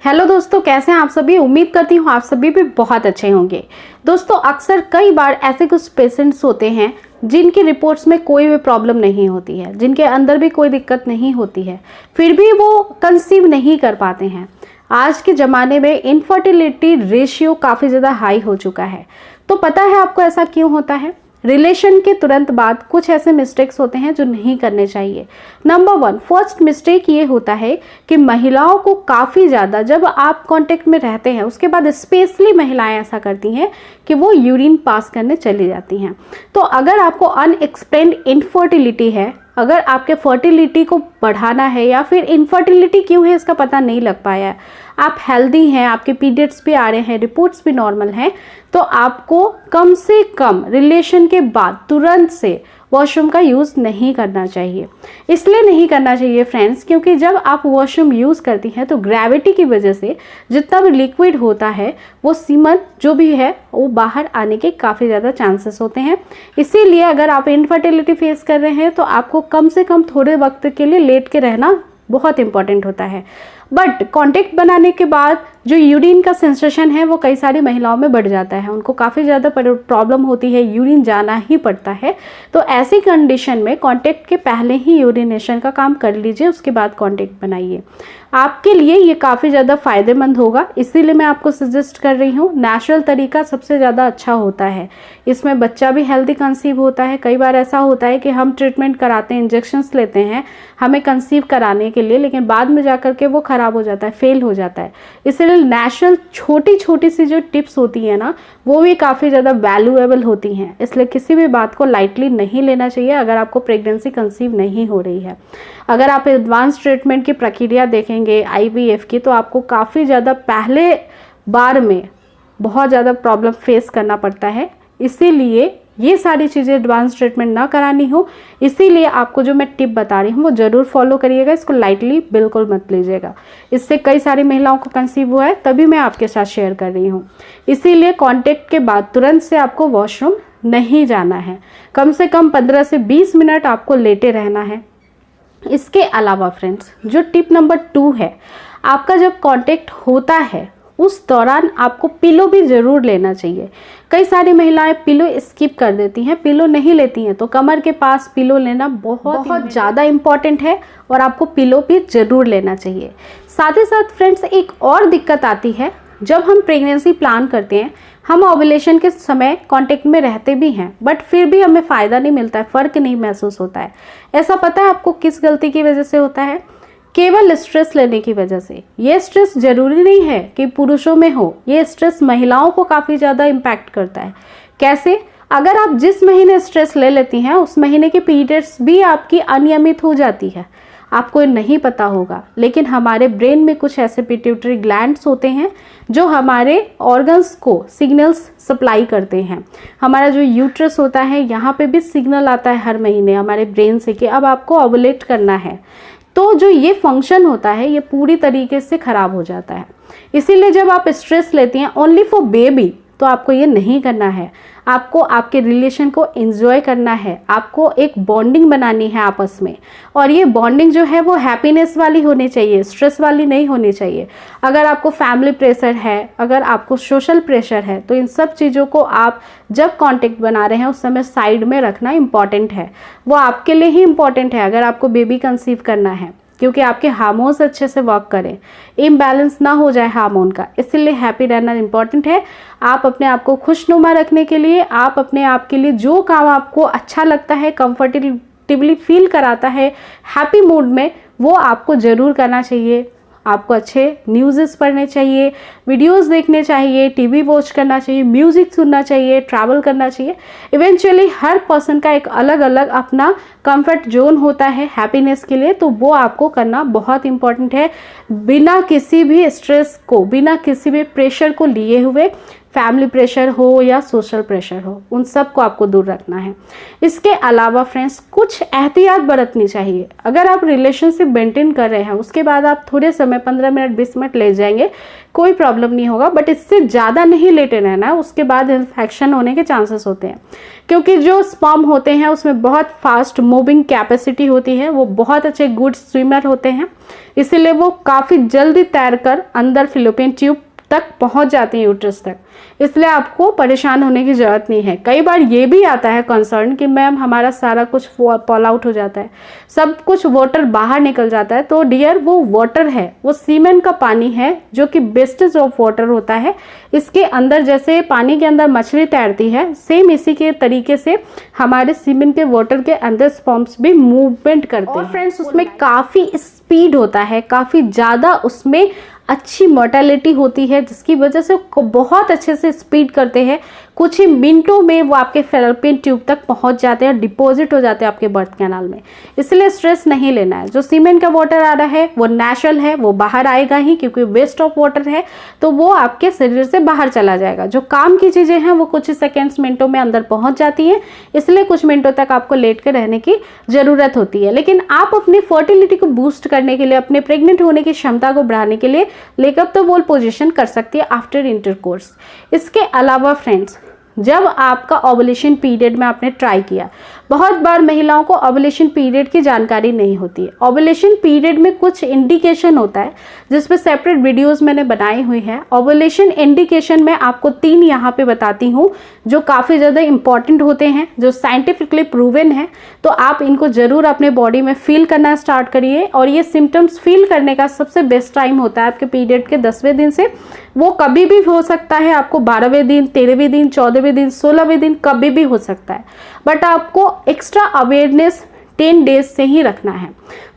Hello दोस्तों, कैसे हैं आप सभी। उम्मीद करती हूँ आप सभी भी बहुत अच्छे होंगे। दोस्तों, अक्सर कई बार ऐसे कुछ पेशेंट्स होते हैं जिनकी रिपोर्ट्स में कोई भी प्रॉब्लम नहीं होती है, जिनके अंदर भी कोई दिक्कत नहीं होती है, फिर भी वो कंसीव नहीं कर पाते हैं। आज के ज़माने में इनफर्टिलिटी रेशियो काफ़ी ज़्यादा हाई हो चुका है। तो पता है आपको ऐसा क्यों होता है? रिलेशन के तुरंत बाद कुछ ऐसे मिस्टेक्स होते हैं जो नहीं करने चाहिए। नंबर 1 फर्स्ट मिस्टेक ये होता है कि महिलाओं को काफ़ी ज़्यादा, जब आप कांटेक्ट में रहते हैं उसके बाद स्पेशली महिलाएं ऐसा करती हैं कि वो यूरिन पास करने चली जाती हैं। तो अगर आपको अनएक्सप्लेन्ड इनफर्टिलिटी है, अगर आपके फर्टिलिटी को बढ़ाना है या फिर इनफर्टिलिटी क्यों है इसका पता नहीं लग पाया है, आप हेल्दी हैं, आपके पीरियड्स भी आ रहे हैं, रिपोर्ट्स भी नॉर्मल हैं, तो आपको कम से कम रिलेशन के बाद तुरंत से वॉशरूम का यूज़ नहीं करना चाहिए। इसलिए नहीं करना चाहिए फ्रेंड्स, क्योंकि जब आप वॉशरूम यूज़ करती हैं तो ग्रेविटी की वजह से जितना भी लिक्विड होता है वो सीमन जो भी है वो बाहर आने के काफ़ी ज़्यादा चांसेस होते हैं। इसीलिए अगर आप इनफर्टिलिटी फेस कर रहे हैं तो आपको कम से कम थोड़े वक्त के लिए लेट के रहना बहुत इंपॉर्टेंट होता है। बट कांटेक्ट बनाने के बाद जो यूरिन का सेंसेशन है वो कई सारी महिलाओं में बढ़ जाता है, उनको काफ़ी ज़्यादा प्रॉब्लम होती है, यूरिन जाना ही पड़ता है। तो ऐसी कंडीशन में कांटेक्ट के पहले ही यूरिनेशन का काम कर लीजिए, उसके बाद कांटेक्ट बनाइए। आपके लिए ये काफ़ी ज़्यादा फ़ायदेमंद होगा, इसीलिए मैं आपको सजेस्ट कर रही हूँ। नेचुरल तरीका सबसे ज़्यादा अच्छा होता है, इसमें बच्चा भी हेल्दी कंसीव होता है। कई बार ऐसा होता है कि हम ट्रीटमेंट कराते हैं, इंजेक्शंस लेते हैं हमें कंसीव कराने के लिए, लेकिन बाद में जाकर के वो ख़राब हो जाता है, फेल हो जाता है। इसलिए नेचुरल छोटी छोटी सी जो टिप्स होती है ना, वो भी काफ़ी ज़्यादा वैल्यूएबल होती हैं। इसलिए किसी भी बात को लाइटली नहीं लेना चाहिए अगर आपको प्रेगनेंसी कंसीव नहीं हो रही है। अगर आप एडवांस ट्रीटमेंट की प्रक्रिया देखेंगे IVF की, तो आपको काफ़ी ज़्यादा पहले बार में बहुत ज़्यादा प्रॉब्लम फेस करना पड़ता है। इसीलिए ये सारी चीज़ें एडवांस ट्रीटमेंट ना करानी हो, इसीलिए आपको जो मैं टिप बता रही हूँ वो ज़रूर फॉलो करिएगा, इसको लाइटली बिल्कुल मत लीजिएगा। इससे कई सारी महिलाओं को कंसीव हुआ है, तभी मैं आपके साथ शेयर कर रही हूँ। इसीलिए कांटेक्ट के बाद तुरंत से आपको वॉशरूम नहीं जाना है, कम से कम 15 से 20 मिनट आपको लेटे रहना है। इसके अलावा फ्रेंड्स, जो टिप नंबर 2 है, आपका जब कांटेक्ट होता है उस दौरान आपको पिलो भी ज़रूर लेना चाहिए। कई सारी महिलाएं पिलो स्किप कर देती हैं, पिलो नहीं लेती हैं, तो कमर के पास पिलो लेना बहुत ज़्यादा इम्पॉर्टेंट है और आपको पिलो भी ज़रूर लेना चाहिए। साथ ही साथ फ्रेंड्स, एक और दिक्कत आती है, जब हम प्रेगनेंसी प्लान करते हैं, हम ओव्यूलेशन के समय कांटेक्ट में रहते भी हैं, बट फिर भी हमें फ़ायदा नहीं मिलता है, फ़र्क नहीं महसूस होता है। ऐसा पता है आपको किस गलती की वजह से होता है? केवल स्ट्रेस लेने की वजह से। ये स्ट्रेस जरूरी नहीं है कि पुरुषों में हो, ये स्ट्रेस महिलाओं को काफ़ी ज़्यादा इम्पैक्ट करता है। कैसे? अगर आप जिस महीने स्ट्रेस ले लेती हैं उस महीने की पीरियड्स भी आपकी अनियमित हो जाती है, आपको नहीं पता होगा, लेकिन हमारे ब्रेन में कुछ ऐसे पिट्यूटरी ग्लैंड्स होते हैं जो हमारे ऑर्गन्स को सिग्नल्स सप्लाई करते हैं। हमारा जो यूट्रस होता है, यहाँ पे भी सिग्नल आता है हर महीने हमारे ब्रेन से कि अब आपको ओवुलेट करना है। तो जो ये फंक्शन होता है ये पूरी तरीके से ख़राब हो जाता है। इसीलिए जब आप स्ट्रेस लेती हैं ओनली फॉर बेबी, तो आपको ये नहीं करना है। आपको आपके रिलेशन को एंजॉय करना है, आपको एक बॉन्डिंग बनानी है आपस में, और ये बॉन्डिंग जो है वो हैप्पीनेस वाली होनी चाहिए, स्ट्रेस वाली नहीं होनी चाहिए। अगर आपको फैमिली प्रेशर है, अगर आपको सोशल प्रेशर है, तो इन सब चीज़ों को आप जब कांटेक्ट बना रहे हैं उस समय साइड में रखना इम्पॉर्टेंट है। वो आपके लिए ही इम्पॉर्टेंट है अगर आपको बेबी कंसीव करना है, क्योंकि आपके हार्मोन्स अच्छे से वर्क करें, इम्बैलेंस ना हो जाए हार्मोन का। इसलिए हैप्पी रहना इम्पॉर्टेंट है। आप अपने आप को खुशनुमा रखने के लिए, आप अपने आप के लिए जो काम आपको अच्छा लगता है, कंफर्टेबली फील कराता है, हैप्पी मूड में, वो आपको ज़रूर करना चाहिए। आपको अच्छे न्यूज़ पढ़ने चाहिए, वीडियोस देखने चाहिए, टीवी वॉच करना चाहिए, म्यूज़िक सुनना चाहिए, ट्रैवल करना चाहिए। इवेंचुअली हर पर्सन का एक अलग अलग अपना कंफर्ट जोन होता है हैप्पीनेस के लिए, तो वो आपको करना बहुत इंपॉर्टेंट है, बिना किसी भी स्ट्रेस को, बिना किसी भी प्रेशर को लिए हुए। फैमिली प्रेशर हो या सोशल प्रेशर हो, उन सब को आपको दूर रखना है। इसके अलावा फ्रेंड्स, कुछ एहतियात बरतनी चाहिए। अगर आप रिलेशनशिप मेंटेन कर रहे हैं, उसके बाद आप थोड़े समय 15 मिनट 20 मिनट ले जाएंगे, कोई प्रॉब्लम प्रॉब्लम नहीं होगा, बट इससे ज़्यादा नहीं लेटे रहना है, उसके बाद इन्फेक्शन होने के चांसेस होते हैं। क्योंकि जो स्पर्म होते हैं उसमें बहुत फास्ट मूविंग कैपेसिटी होती है, वो बहुत अच्छे गुड स्विमर होते हैं, इसीलिए वो काफ़ी जल्दी तैरकर अंदर फैलोपियन ट्यूब तक पहुंच जाते हैं, यूट्रस तक। इसलिए आपको परेशान होने की ज़रूरत नहीं है। कई बार ये भी आता है कंसर्न कि मैम हमारा सारा कुछ फॉल आउट हो जाता है, सब कुछ वाटर बाहर निकल जाता है। तो डियर, वो वाटर है, वो सीमेंट का पानी है जो कि बेस्टेज ऑफ वाटर होता है। इसके अंदर जैसे पानी के अंदर मछली तैरती है, सेम इसी के तरीके से हमारे सीमेंट के वाटर के अंदर स्पर्म्स भी मूवमेंट करते हैं। फ्रेंड्स, उसमें काफ़ी स्पीड होता है, काफ़ी ज़्यादा उसमें अच्छी मोर्टेलिटी होती है, जिसकी वजह से बहुत अच्छे से स्पीड करते हैं। कुछ ही मिनटों में वो आपके फैलोपियन ट्यूब तक पहुंच जाते हैं और डिपॉजिट हो जाते हैं आपके बर्थ कैनाल में। इसलिए स्ट्रेस नहीं लेना है। जो सीमेंट का वाटर आ रहा है वो नेचुरल है, वो बाहर आएगा ही, क्योंकि वेस्ट ऑफ वाटर है, तो वो आपके शरीर से बाहर चला जाएगा। जो काम की चीज़ें हैं वो कुछ ही सेकेंड्स, मिनटों में अंदर पहुँच जाती हैं, इसलिए कुछ मिनटों तक आपको लेट कर रहने की ज़रूरत होती है। लेकिन आप अपनी फर्टिलिटी को बूस्ट करने के लिए, अपने प्रेग्नेंट होने की क्षमता को बढ़ाने के लिए लेकअप द वॉल पोजीशन कर सकती है आफ्टर इंटरकोर्स। इसके अलावा फ्रेंड्स, जब आपका ओवुलेशन पीरियड में आपने ट्राई किया, बहुत बार महिलाओं को ओवुलेशन पीरियड की जानकारी नहीं होती है। ओवुलेशन पीरियड में कुछ इंडिकेशन होता है, जिस पे सेपरेट वीडियोस मैंने बनाई हुई है। ओवुलेशन इंडिकेशन में आपको 3 यहाँ पे बताती हूँ, जो काफ़ी ज़्यादा इंपॉर्टेंट होते हैं, जो साइंटिफिकली प्रूवन है। तो आप इनको ज़रूर अपने बॉडी में फील करना स्टार्ट करिए। और ये सिम्टम्स फील करने का सबसे बेस्ट टाइम होता है आपके पीरियड के 10वें दिन से। वो कभी भी हो सकता है, आपको 12वें दिन, 13वें दिन, 14वें दिन, 16वें दिन, कभी भी हो सकता है। बट आपको एक्स्ट्रा अवेयरनेस 10 डेज से ही रखना है।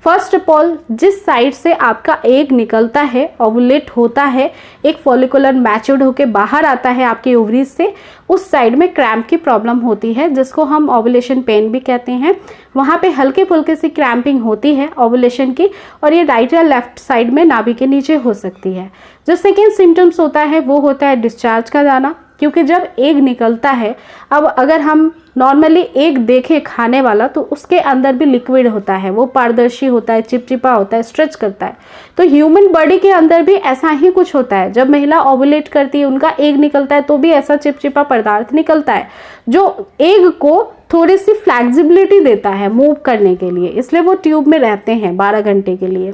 फर्स्ट ऑफ ऑल, जिस साइड से आपका एग निकलता है, ओवुलेट होता है, एक फॉलिकुलर मैच्योर्ड होकर बाहर आता है आपके ओवरीज से, उस साइड में क्रैम्प की प्रॉब्लम होती है, जिसको हम ओवुलेशन पेन भी कहते हैं। वहाँ पे हल्के फुल्के सी क्रैम्पिंग होती है ओवुलेशन की, और ये राइट या लेफ्ट साइड में नाभि के नीचे हो सकती है। जो सेकेंड सिम्टम्स होता है वो होता है डिस्चार्ज का जाना, क्योंकि जब एग निकलता है, अब अगर हम नॉर्मली एग देखें खाने वाला, तो उसके अंदर भी लिक्विड होता है, वो पारदर्शी होता है, चिपचिपा होता है, स्ट्रेच करता है। तो ह्यूमन बॉडी के अंदर भी ऐसा ही कुछ होता है। जब महिला ओवुलेट करती है, उनका एग निकलता है, तो भी ऐसा चिपचिपा पदार्थ निकलता है, जो एग को थोड़ी सी फ्लैक्सिबिलिटी देता है मूव करने के लिए। इसलिए वो ट्यूब में रहते हैं 12 घंटे के लिए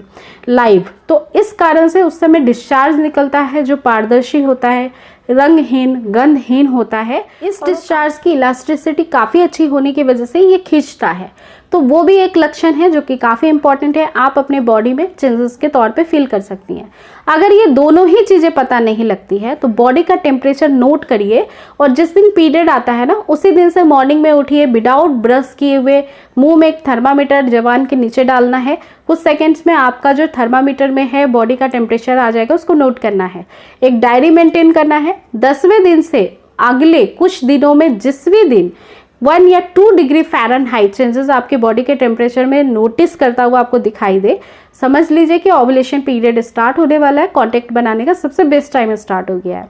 लाइव। तो इस कारण से उस समय डिस्चार्ज निकलता है, जो पारदर्शी होता है, रंगहीन, गंधहीन होता है। इस डिस्चार्ज की इलास्टिसिटी काफ़ी अच्छी होने की वजह से ये खींचता है। तो वो भी एक लक्षण है जो कि काफ़ी इंपॉर्टेंट है, आप अपने बॉडी में चेंजेस के तौर पे फील कर सकती हैं। अगर ये दोनों ही चीज़ें पता नहीं लगती है, तो बॉडी का टेम्परेचर नोट करिए, और जिस दिन पीरियड आता है ना, उसी दिन से मॉर्निंग में उठिए, विदाउट ब्रश किए हुए मुंह में एक थर्मामीटर जबान के नीचे डालना है। कुछ सेकेंड्स में आपका जो थर्मामीटर में है बॉडी का टेम्परेचर आ जाएगा, उसको नोट करना है। एक डायरी मेंटेन करना है। 10वें दिन से अगले कुछ दिनों में जिस भी दिन 1 या 2 डिग्री फ़ारेनहाइट चेंजेस आपके बॉडी के टेम्परेचर में नोटिस करता हुआ आपको दिखाई दे, समझ लीजिए कि ओवुलेशन पीरियड स्टार्ट होने वाला है। कॉन्टैक्ट बनाने का सबसे बेस्ट टाइम स्टार्ट हो गया है।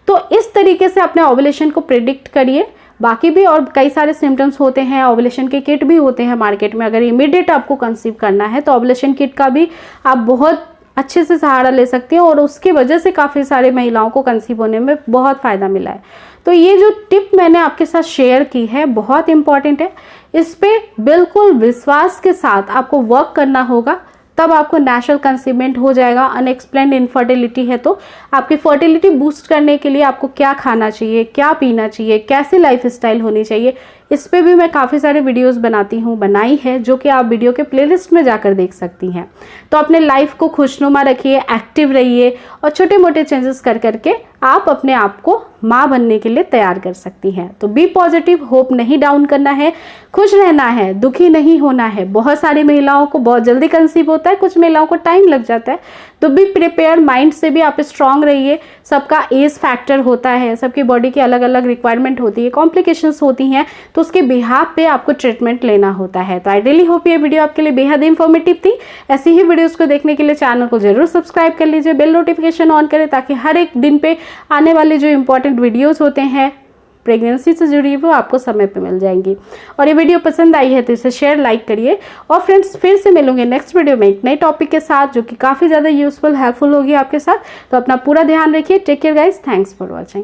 तो इस तरीके से अपने ओवुलेशन को प्रिडिक्ट करिए। बाकी भी और कई सारे सिम्टम्स होते हैं, ओवुलेशन के किट भी होते हैं मार्केट में। अगर इमीडिएट आपको कंसीव करना है तो ओवुलेशन किट का भी आप बहुत अच्छे से सहारा ले सकती हैं, और उसकी वजह से काफ़ी सारे महिलाओं को कंसीव होने में बहुत फ़ायदा मिला है। तो ये जो टिप मैंने आपके साथ शेयर की है बहुत इंपॉर्टेंट है। इस पे बिल्कुल विश्वास के साथ आपको वर्क करना होगा, तब आपको नेचुरल कंसीवमेंट हो जाएगा। अनएक्सप्लेन्ड इनफर्टिलिटी है तो आपकी फर्टिलिटी बूस्ट करने के लिए आपको क्या खाना चाहिए, क्या पीना चाहिए, कैसी लाइफस्टाइल होनी चाहिए, इस पे भी मैं काफ़ी सारे वीडियोस बनाई है, जो कि आप वीडियो के प्लेलिस्ट में जाकर देख सकती हैं। तो अपने लाइफ को खुशनुमा रखिए, एक्टिव रहिए, और छोटे मोटे चेंजेस कर करके आप अपने आप को माँ बनने के लिए तैयार कर सकती हैं। तो बी पॉजिटिव, होप नहीं डाउन करना है, खुश रहना है, दुखी नहीं होना है। बहुत सारी महिलाओं को बहुत जल्दी कंसीव होता है, कुछ महिलाओं को टाइम लग जाता है। तो बी प्रिपेयर, माइंड से भी आप स्ट्रांग रहिए। सबका एज फैक्टर होता है, सबकी बॉडी की अलग अलग रिक्वायरमेंट होती है, कॉम्प्लिकेशंस होती हैं, तो उसके बिहाफ पे आपको ट्रीटमेंट लेना होता है। तो आई रियली होप ये वीडियो आपके लिए बेहद इंफॉर्मेटिव थी। ऐसी ही वीडियोस को देखने के लिए चैनल को जरूर सब्सक्राइब कर लीजिए, बेल नोटिफिकेशन ऑन करें, ताकि हर एक दिन पे आने वाले जो इंपॉर्टेंट वीडियोस होते हैं प्रेगनेंसी से जुड़ी वो आपको समय पे मिल जाएंगी। और ये वीडियो पसंद आई है तो इसे शेयर लाइक करिए। और फ्रेंड्स फिर से मिलूंगे नेक्स्ट वीडियो में एक नए टॉपिक के साथ जो कि काफ़ी ज़्यादा यूजफुल हेल्पफुल होगी आपके साथ। तो अपना पूरा ध्यान रखिए। Take care guys, thanks for watching.